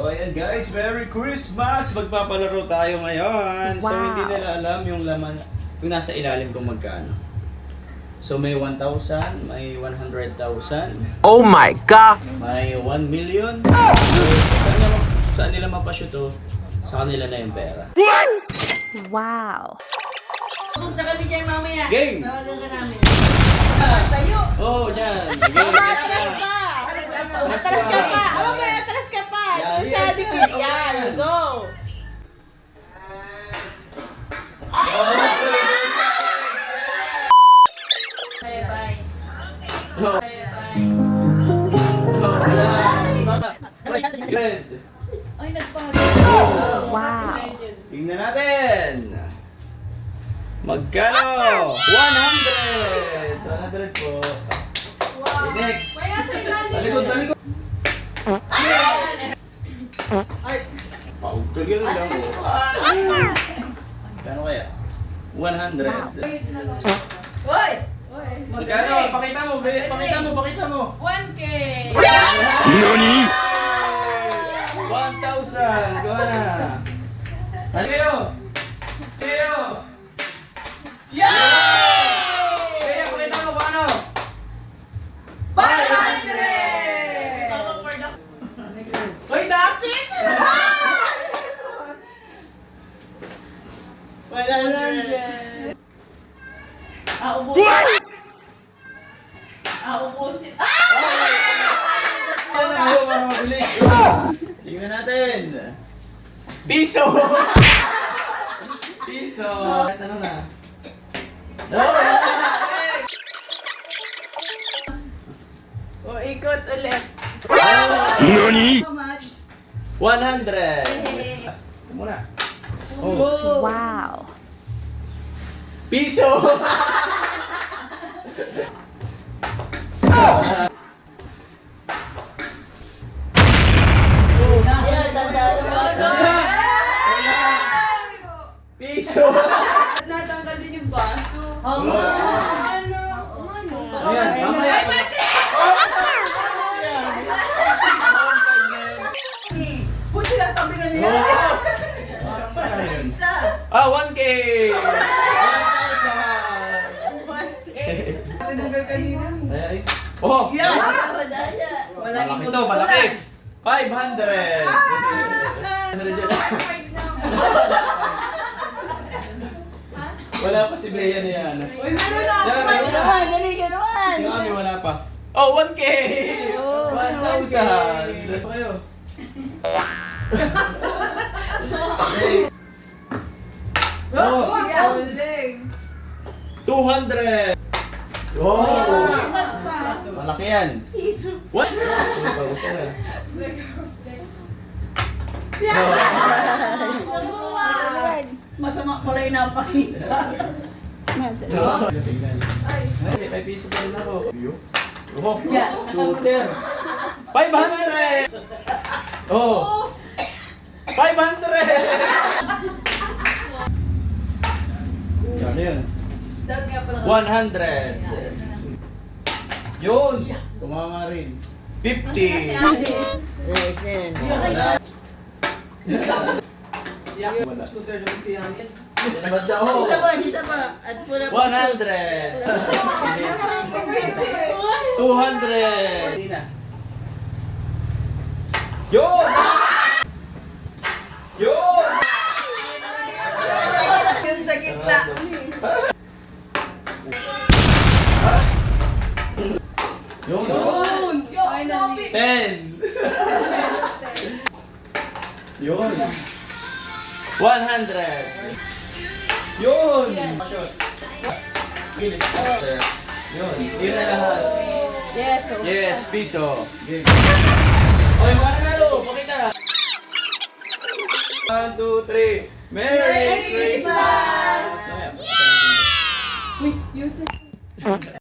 So ayan guys, Merry Christmas! Magpapalaro tayo ngayon. So hindi nila alam yung laman, yung nasa ilalim kung magkano. So may 1,000, may 100,000. Oh my God! May 1 million. So, saan nila mapashoot to? Sa kanila na yung pera. Wow! Punta kami dyan mamaya. Game! Tawagan ka namin. Tayo! Oo, dyan. Game! Atras ka! Atras ka pa! Okay, atras ka pa! Yeah, Yung yes, sabi ko, yes, yan, okay. go! Bye, bye. No. Bye, bye. No, wala. Good. Ay, nagpago. Wow! Tingnan natin. Magkano? 100! 100 po. Okay, next. Talikod, talikod. Ay! Paugtagil lang po. Kano kaya? 100. Hoy! Magkano? Pakita mo, be. Pakita mo, pakita mo. 1K! NANI?! 1,000! Gawa na! Ano kayo? Kayo! Kaya pakita mo kung ano? 500! Hoy, dapat! 100! Ubusin. Ano na mo, mga mabilis? Tingnan natin. Piso! Piso! Ano na? No! O, ikot ulit. NANI?! 100! Muna. Oh. Wow! Piso! Ayan, tandaan mo. Piso! Natanggal din yung baso. Oo. Ano? Ayan, mamaya. Buti lang tabi na niya. Isa. 1K! 1,000! Tinanggal kanina. Ay, ay. Oh! Yan! Madaya. Wala Malaki to, malaki! 500! 500 dyan. Wala pa si Bea na yan. Uy, meron na ako. Yan, meron na. Dali ka naman. Yung kami wala pa. Oh, 1K! 1,000! Kayo. Oh, Uling. 200! Oh! Malaki yan. Piso. What? Gusto na. Masama pala yung napakita. Ay, may piso pa rin ako. Oh, shooter. 500! Oh! 500! Ano yun? Dahil nga pala. 100! Yun! Tumama rin. 50! Yes, yan. Wala. Wala. Ba't daw? Sita pa. At wala 100! 200! Hindi na. Yun! Yun! Yun sa gitna. Yun! Finally. 10! Yun! 100! Yun! Yun! Yun na lahat. Yes. Yes, piso. Okay, mga nanalo, pakita. 1, 2, 3. Merry Christmas! Uy, Yusuf.